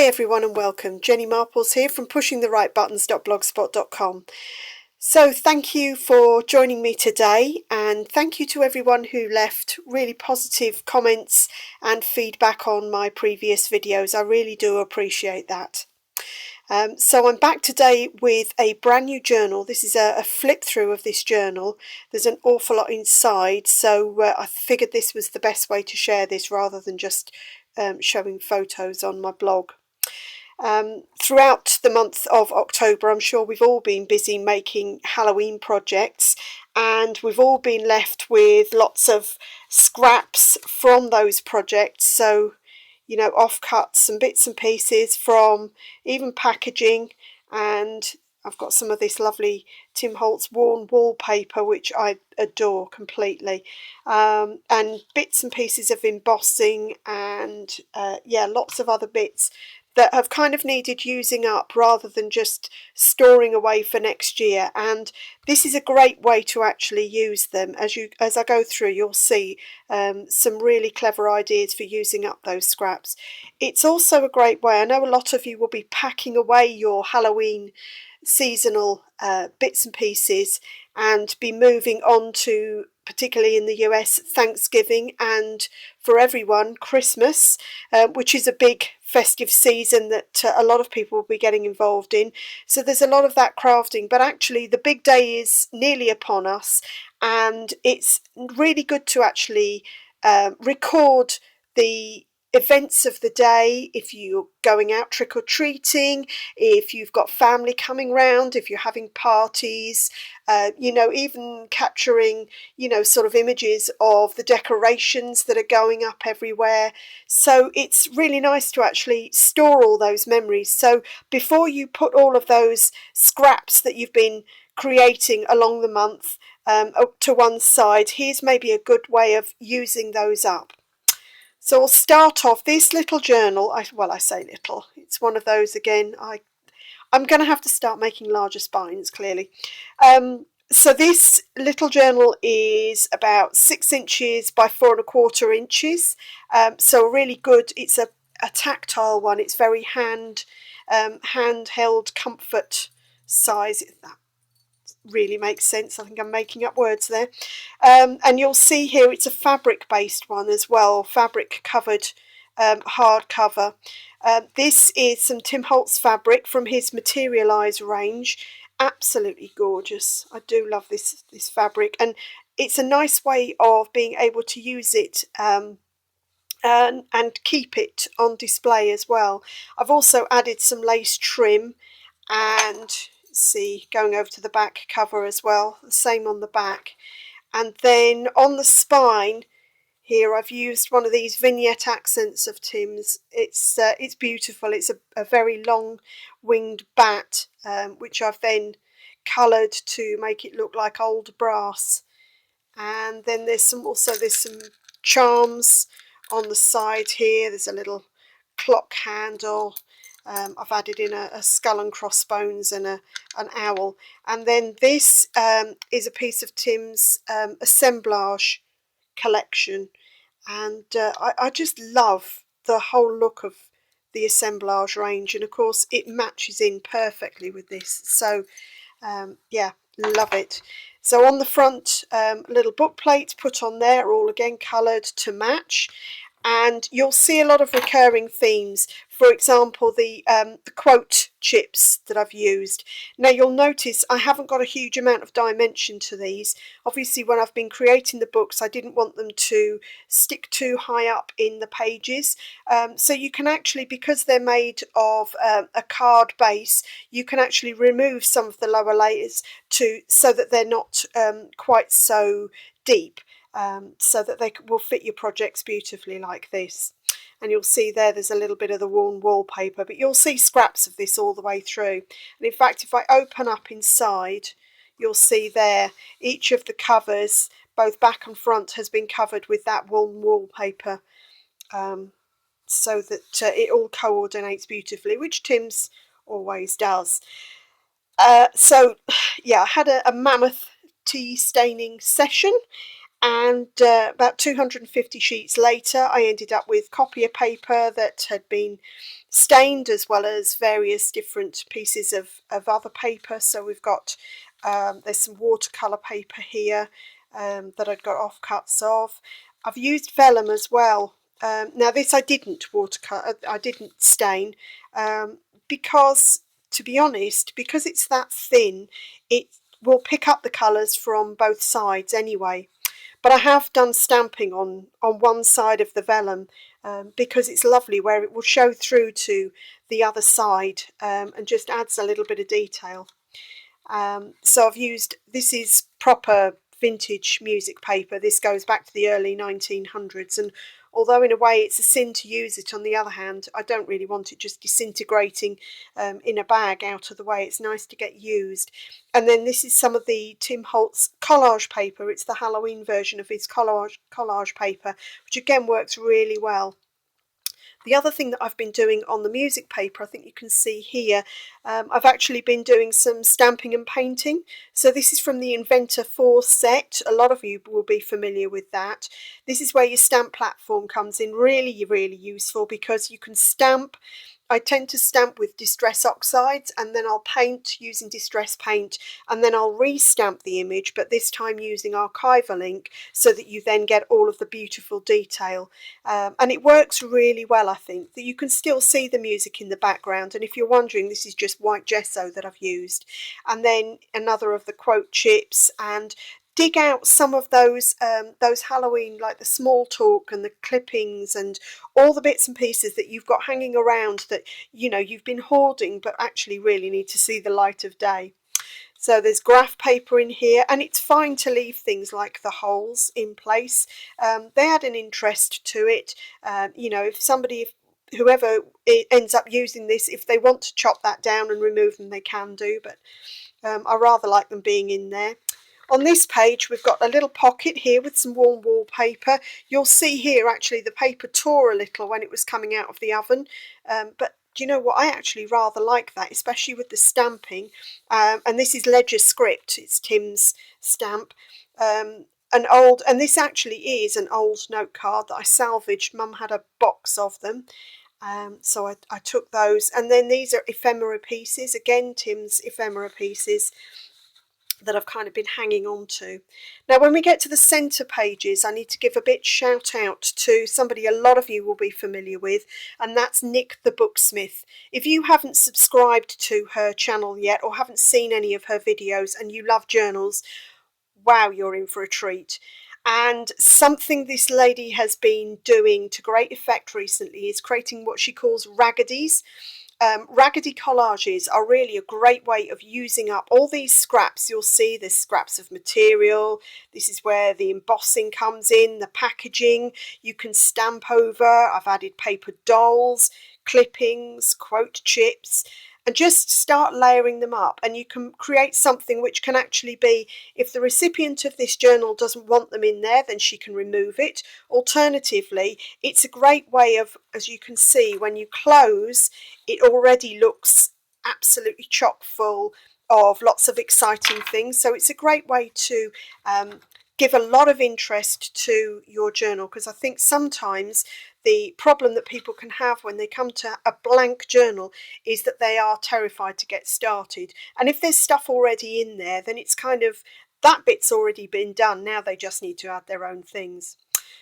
Hi everyone and welcome. Jenny Marples here from pushingtherightbuttons.blogspot.com. So thank you for joining me today, and thank you to everyone who left really positive comments and feedback on my previous videos. I really do appreciate that. So I'm back today with a brand new journal. This is a flip through of this journal. There's an awful lot inside, so I figured this was the best way to share this rather than just showing photos on my blog. Throughout the month of October, I'm sure we've all been busy making Halloween projects, and we've all been left with lots of scraps from those projects. So, you know, offcuts and bits and pieces from even packaging, and I've got some of this lovely Tim Holtz worn wallpaper, which I adore completely, and bits and pieces of embossing, and yeah, lots of other bits that have kind of needed using up rather than just storing away for next year. And this is a great way to actually use them. As I go through, you'll see some really clever ideas for using up those scraps. It's also a great way, I know a lot of you will be packing away your Halloween seasonal bits and pieces and be moving on to, particularly in the US, Thanksgiving, and for everyone, Christmas, which is a big festive season that a lot of people will be getting involved in. So there's a lot of that crafting, but actually the big day is nearly upon us, and it's really good to actually record the events of the day. If you're going out trick-or-treating, if you've got family coming round, if you're having parties, you know, even capturing, you know, sort of images of the decorations that are going up everywhere. So it's really nice to actually store all those memories. So before you put all of those scraps that you've been creating along the month up to one side, here's maybe a good way of using those up. So I'll start off this little journal. I say little, it's one of those again. I'm going to have to start making larger spines, clearly. So this little journal is about 6 inches by 4¼ inches. So really good. It's a tactile one. It's very handheld comfort size. That really makes sense. I think I'm making up words there. And you'll see here it's a fabric based one as well, fabric covered hardcover. This is some Tim Holtz fabric from his Materialize range. Absolutely gorgeous. I do love this fabric, and it's a nice way of being able to use it and keep it on display as well. I've also added some lace trim, and see, going over to the back cover as well, the same on the back. And then on the spine here I've used one of these vignette accents of Tim's. It's beautiful. It's a very long winged bat, which I've then coloured to make it look like old brass. And then there's some charms on the side here. There's a little clock handle. I've added in a skull and crossbones and an owl. And then this is a piece of Tim's assemblage collection, and I just love the whole look of the assemblage range, and of course it matches in perfectly with this. So yeah, love it. So on the front, little book plates put on there, all again coloured to match. And you'll see a lot of recurring themes. For example, the quote chips that I've used. Now you'll notice I haven't got a huge amount of dimension to these. Obviously when I've been creating the books I didn't want them to stick too high up in the pages. So you can actually, because they're made of a card base, you can actually remove some of the lower layers so that they're not quite so deep. So that they will fit your projects beautifully like this. And you'll see there's a little bit of the worn wallpaper, but you'll see scraps of this all the way through. And in fact, if I open up inside, you'll see there each of the covers, both back and front, has been covered with that worn wallpaper, so that it all coordinates beautifully, which Tim's always does. So yeah, I had a mammoth tea staining session, And about 250 sheets later, I ended up with copier paper that had been stained, as well as various different pieces of other paper. So we've got, there's some watercolour paper here that I'd got offcuts of. I've used vellum as well. Now this I didn't watercolor, I didn't stain, because, to be honest, because it's that thin, it will pick up the colours from both sides anyway. But I have done stamping on one side of the vellum, because it's lovely, where it will show through to the other side, and just adds a little bit of detail. So I've used, this is proper vintage music paper. This goes back to the early 1900s, and although in a way it's a sin to use it, on the other hand, I don't really want it just disintegrating in a bag out of the way. It's nice to get used. And then this is some of the Tim Holtz collage paper. It's the Halloween version of his collage paper, which again works really well. The other thing that I've been doing on the music paper, I think you can see here, I've actually been doing some stamping and painting. So this is from the Inventor 4 set. A lot of you will be familiar with that. This is where your stamp platform comes in. Really, really useful, because you can stamp. I tend to stamp with distress oxides, and then I'll paint using distress paint, and then I'll re-stamp the image, but this time using archival ink, so that you then get all of the beautiful detail. And it works really well, I think, that you can still see the music in the background. And if you're wondering, this is just white gesso that I've used. And then another of the quote chips, and dig out some of those Halloween, like the small talk and the clippings and all the bits and pieces that you've got hanging around that, you know, you've been hoarding but actually really need to see the light of day. So there's graph paper in here, and it's fine to leave things like the holes in place. They add an interest to it. You know, whoever ends up using this, if they want to chop that down and remove them, they can do, but I rather like them being in there. On this page, we've got a little pocket here with some warm wallpaper. You'll see here, actually, the paper tore a little when it was coming out of the oven. But do you know what? I actually rather like that, especially with the stamping. And this is Ledger Script. It's Tim's stamp. And this actually is an old note card that I salvaged. Mum had a box of them. So I took those. And then these are ephemera pieces. Again, Tim's ephemera pieces that I've kind of been hanging on to. Now, when we get to the centre pages, I need to give a bit shout out to somebody a lot of you will be familiar with, and that's Nick the Booksmith. If you haven't subscribed to her channel yet, or haven't seen any of her videos, and you love journals, wow, you're in for a treat. And something this lady has been doing to great effect recently is creating what she calls raggedies. Raggedy collages are really a great way of using up all these scraps. You'll see there's scraps of material. This is where the embossing comes in, the packaging. You can stamp over. I've added paper dolls, clippings, quote chips, and just start layering them up. And you can create something which can actually be, if the recipient of this journal doesn't want them in there, then she can remove it. Alternatively, it's a great way of, as you can see, when you close, it already looks absolutely chock full of lots of exciting things. So it's a great way to give a lot of interest to your journal, because I think sometimes the problem that people can have when they come to a blank journal is that they are terrified to get started. And if there's stuff already in there, then it's kind of, that bit's already been done. Now they just need to add their own things.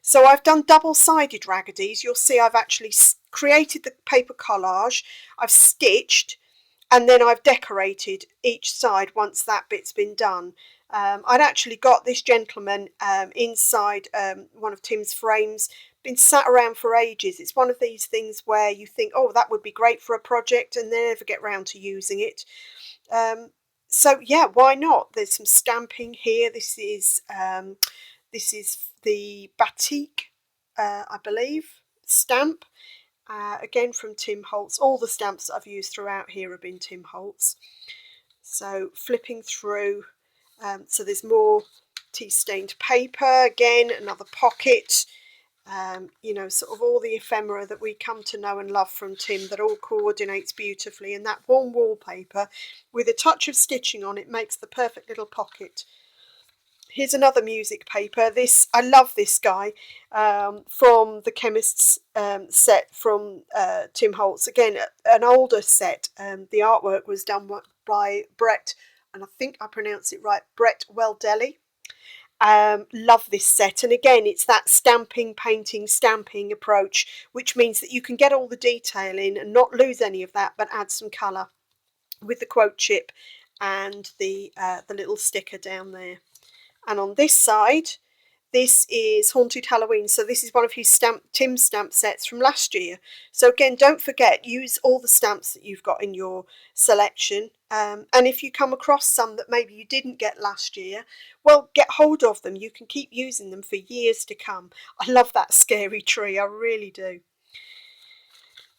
So I've done double-sided raggedies. You'll see I've actually created the paper collage, I've stitched, and then I've decorated each side once that bit's been done. I'd actually got this gentleman inside one of Tim's frames, been sat around for ages. It's one of these things where you think, oh, that would be great for a project, and they never get round to using it. So yeah, why not? There's some stamping here. This is the batik, I believe, stamp. Again from Tim Holtz. All the stamps that I've used throughout here have been Tim Holtz. So flipping through, so there's more tea-stained paper. Again, another pocket. You know, sort of all the ephemera that we come to know and love from Tim, that all coordinates beautifully. And that warm wallpaper with a touch of stitching on it makes the perfect little pocket. Here's another music paper. This, I love this guy, from the Chemist's set from Tim Holtz. Again, an older set. The artwork was done by Brett, and I think I pronounce it right, Brett Weldelli. Love this set, and again it's that stamping, painting, stamping approach, which means that you can get all the detail in and not lose any of that, but add some colour with the quote chip and the little sticker down there. And on this side, this is Haunted Halloween. So this is one of his Tim's stamp sets from last year. So again, don't forget, use all the stamps that you've got in your selection. And if you come across some that maybe you didn't get last year, well, get hold of them. You can keep using them for years to come. I love that scary tree, I really do.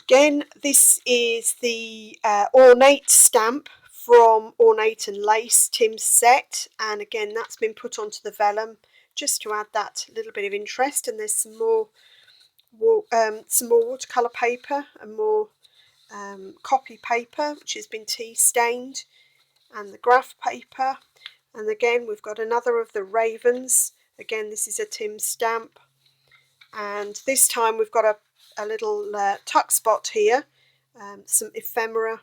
Again, this is the ornate stamp from Ornate and Lace Tim's set, and again that's been put onto the vellum just to add that little bit of interest. And there's some more watercolour paper and more copy paper which has been tea stained, and the graph paper. And again we've got another of the ravens. Again, this is a Tim stamp, and this time we've got a little tuck spot here, some ephemera,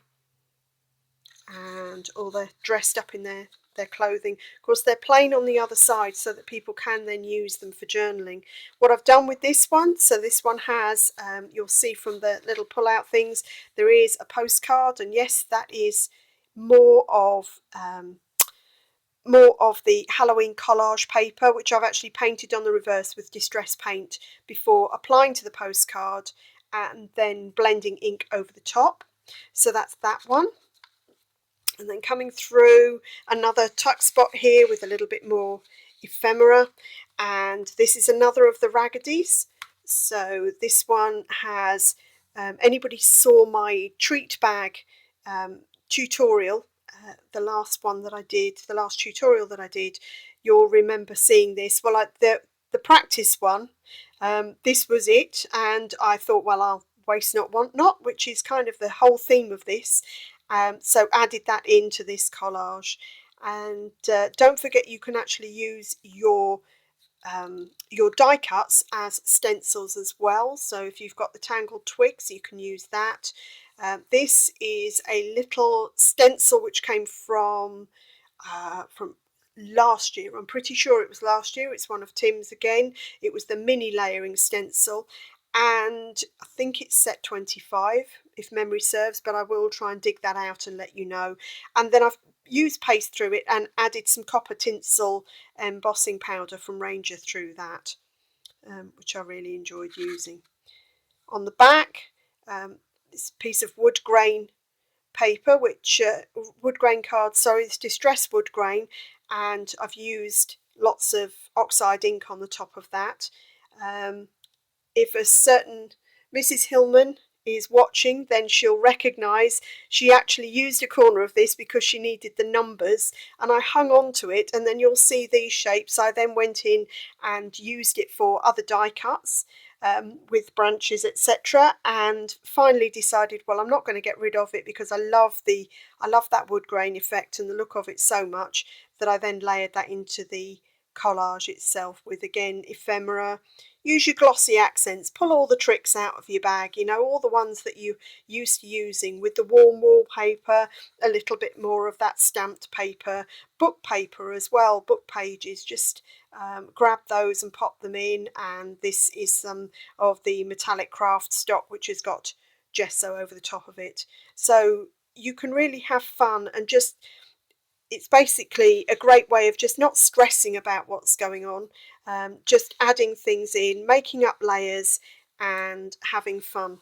and all they're dressed up in their clothing. Of course, they're plain on the other side so that people can then use them for journaling. What I've done with this one, so this one has, you'll see from the little pull-out things, there is a postcard, and yes, that is more of the Halloween collage paper, which I've actually painted on the reverse with distress paint before applying to the postcard and then blending ink over the top. So that's that one. And then coming through, another tuck spot here with a little bit more ephemera, and this is another of the Raggedies. So this one has, anybody saw my treat bag tutorial, the last tutorial that I did, you'll remember seeing this. Well, the practice one, this was it, and I thought, well, I'll waste not, want not, which is kind of the whole theme of this. So added that into this collage. And don't forget, you can actually use your die cuts as stencils as well. So if you've got the tangled twigs, you can use that. This is a little stencil which came from last year. I'm pretty sure it was last year. It's one of Tim's again. It was the mini layering stencil, and I think it's set 25 if memory serves, but I will try and dig that out and let you know. And then I've used paste through it and added some copper tinsel embossing powder from Ranger through that, which I really enjoyed using. On the back, this piece of wood grain paper, which wood grain cards, sorry, it's distressed wood grain, and I've used lots of oxide ink on the top of that. If a certain Mrs. Hillman is watching, then she'll recognise she actually used a corner of this because she needed the numbers, and I hung on to it, and then you'll see these shapes. I then went in and used it for other die cuts with branches, etc., and finally decided, well, I'm not going to get rid of it because I love that wood grain effect and the look of it so much that I then layered that into the collage itself with, again, ephemera. Use your glossy accents, pull all the tricks out of your bag, you know, all the ones that you used to using, with the warm wallpaper, a little bit more of that stamped paper, book paper as well, book pages, just grab those and pop them in. And this is some of the metallic craft stock which has got gesso over the top of it. So you can really have fun, and just, it's basically a great way of just not stressing about what's going on, just adding things in, making up layers and having fun.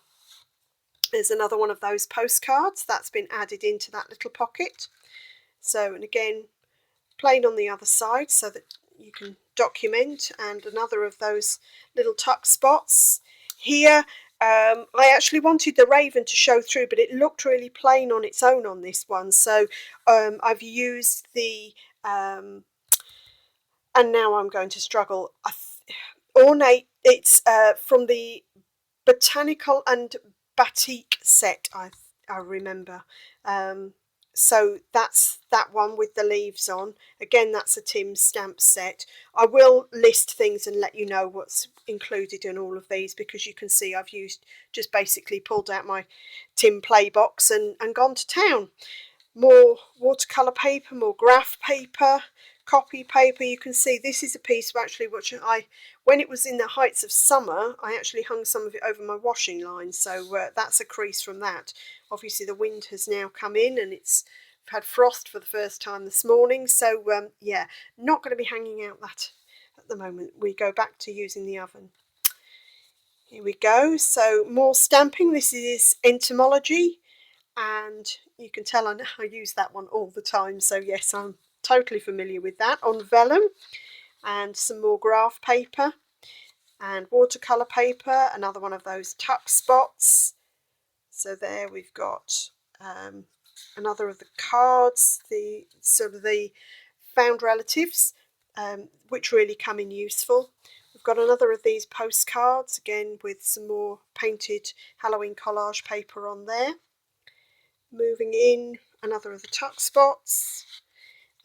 There's another one of those postcards that's been added into that little pocket. So, and again, plain on the other side so that you can document, and another of those little tuck spots. Here, I actually wanted the raven to show through, but it looked really plain on its own on this one. So I've used the, and now I'm going to struggle, ornate, it's from the Botanical and Batik set, I remember. So that's that one with the leaves on. Again, that's a Tim stamp set. I will list things and let you know what's included in all of these, because you can see I've just basically pulled out my Tim play box and gone to town. More watercolour paper, more graph paper, copy paper. You can see this is a piece actually which when it was in the heights of summer, I actually hung some of it over my washing line, so that's a crease from that. Obviously the wind has now come in and it's had frost for the first time this morning, so yeah, not going to be hanging out that at the moment. We go back to using the oven. Here we go, so more stamping. This is entomology, and you can tell I use that one all the time, so yes, I'm totally familiar with that. On vellum, and some more graph paper and watercolour paper, another one of those tuck spots. So there we've got another of the cards, the sort of the found relatives, which really come in useful. We've got another of these postcards, again with some more painted Halloween collage paper on there. Moving in, another of the tuck spots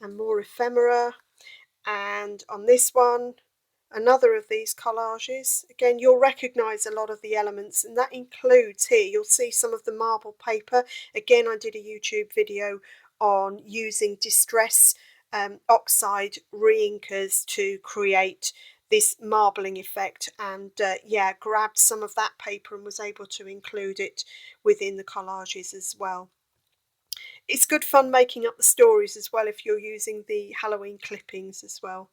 and more ephemera, and on this one another of these collages. Again, you'll recognise a lot of the elements, and that includes here, you'll see some of the marble paper. Again, I did a YouTube video on using distress oxide reinkers to create this marbling effect, and yeah, grabbed some of that paper and was able to include it within the collages as well. It's good fun making up the stories as well if you're using the Halloween clippings as well.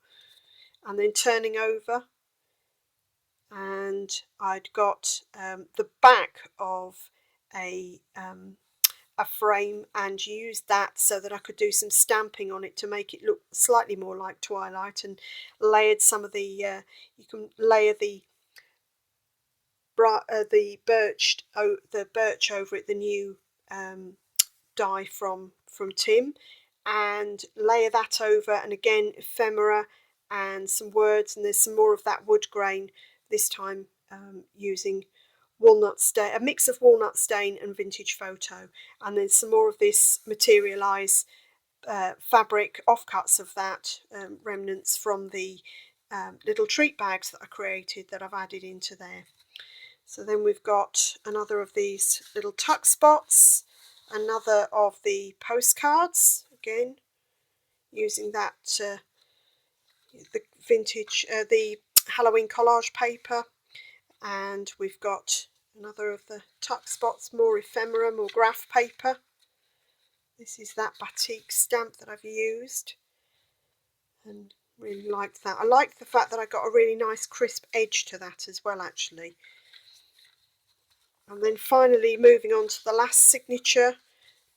And then turning over, and I'd got the back of a frame and used that so that I could do some stamping on it to make it look slightly more like Twilight, and layered some of the you can layer the birch over it, the new dye from Tim, and layer that over, and again ephemera and some words, and there's some more of that wood grain, this time using walnut stain, a mix of walnut stain and vintage photo, and then some more of this Materialize fabric offcuts of that, remnants from the little treat bags that I created that I've added into there. So then we've got another of these little tuck spots, another of the postcards, again using that the vintage the Halloween collage paper, and we've got another of the tuck spots, more ephemera, more graph paper. This is that batik stamp that I've used and really liked that. I like the fact that I got a really nice crisp edge to that as well actually. And then finally moving on to the last signature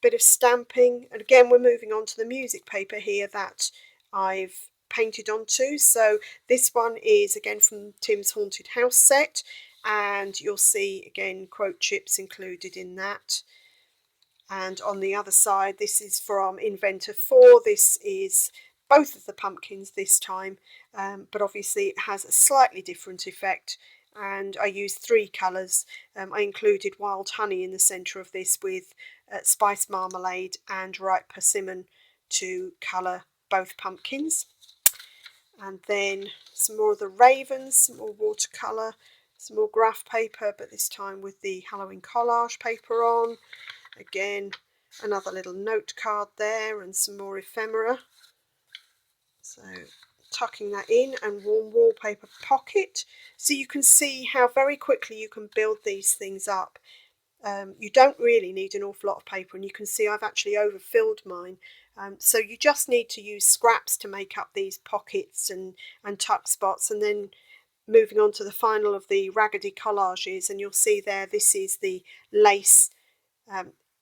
bit of stamping, and again we're moving on to the music paper here that I've painted onto. So this one is again from Tim's Haunted House set, and you'll see again quote chips included in that. And on the other side, this is from Inventor 4. This is both of the pumpkins this time, but obviously it has a slightly different effect, and I used 3 colours. I included wild honey in the centre of this with spice marmalade and ripe persimmon to colour both pumpkins. And then some more of the ravens, some more watercolour, some more graph paper, but this time with the Halloween collage paper on. Again, another little note card there and some more ephemera. So tucking that in, and warm wallpaper pocket. So you can see how very quickly you can build these things up. You don't really need an awful lot of paper, and you can see I've actually overfilled mine. So you just need to use scraps to make up these pockets and tuck spots, and then moving on to the final of the raggedy collages, and you'll see there this is the lace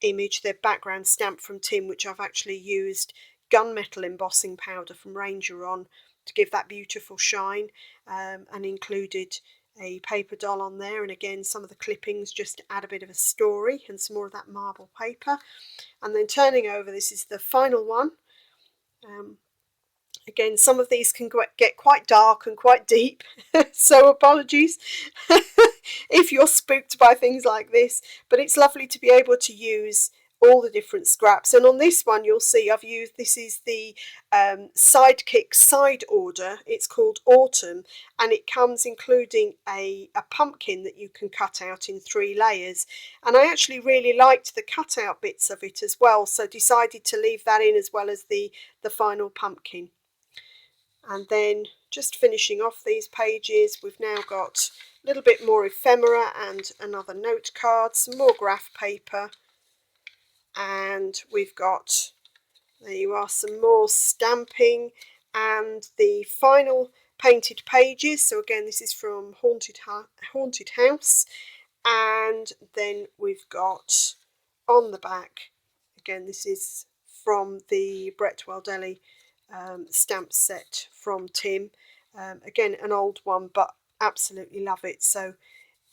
image, the background stamp from Tim, which I've actually used gunmetal embossing powder from Ranger on to give that beautiful shine, and included a paper doll on there, and again some of the clippings just to add a bit of a story, and some more of that marble paper. And then turning over, this is the final one. Again, some of these can get quite dark and quite deep, so apologies if you're spooked by things like this, but it's lovely to be able to use all the different scraps. And on this one you'll see I've used, this is the Sidekick side order. It's called Autumn, and it comes including a pumpkin that you can cut out in 3 layers, and I actually really liked the cut out bits of it as well, so decided to leave that in as well as the final pumpkin. And then just finishing off these pages, we've now got a little bit more ephemera and another note card, some more graph paper, and we've got, there you are, some more stamping and the final painted pages. So again, this is from Haunted House, and then we've got on the back, again this is from the Bretwell Deli stamp set from Tim, again an old one but absolutely love it. So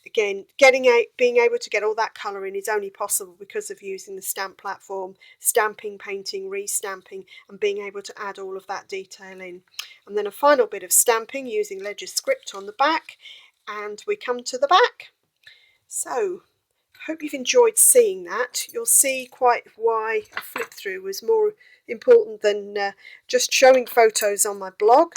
again, being able to get all that colour in is only possible because of using the stamp platform, stamping, painting, re-stamping, and being able to add all of that detail in. And then a final bit of stamping using Ledger Script on the back, and we come to the back. So I hope you've enjoyed seeing that. You'll see quite why a flip through was more important than just showing photos on my blog.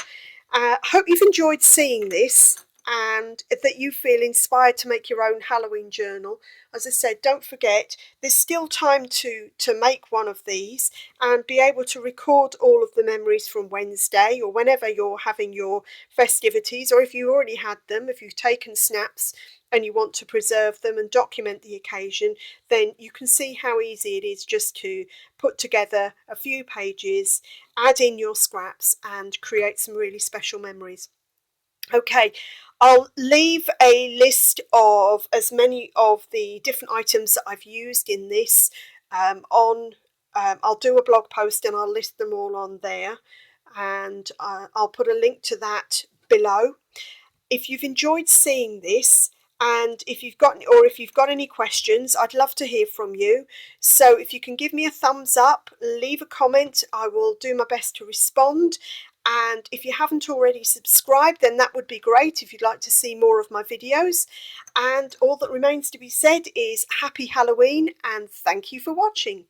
I hope you've enjoyed seeing this and that you feel inspired to make your own Halloween journal. As I said, don't forget there's still time to make one of these and be able to record all of the memories from Wednesday or whenever you're having your festivities, or if you already had them, if you've taken snaps and you want to preserve them and document the occasion, then you can see how easy it is just to put together a few pages, add in your scraps and create some really special memories. Okay, I'll leave a list of as many of the different items that I've used in this I'll do a blog post and I'll list them all on there, and I'll put a link to that below. If you've enjoyed seeing this, and if you've got any questions, I'd love to hear from you. So if you can give me a thumbs up, leave a comment, I will do my best to respond. And if you haven't already subscribed, then that would be great if you'd like to see more of my videos. And all that remains to be said is happy Halloween and thank you for watching.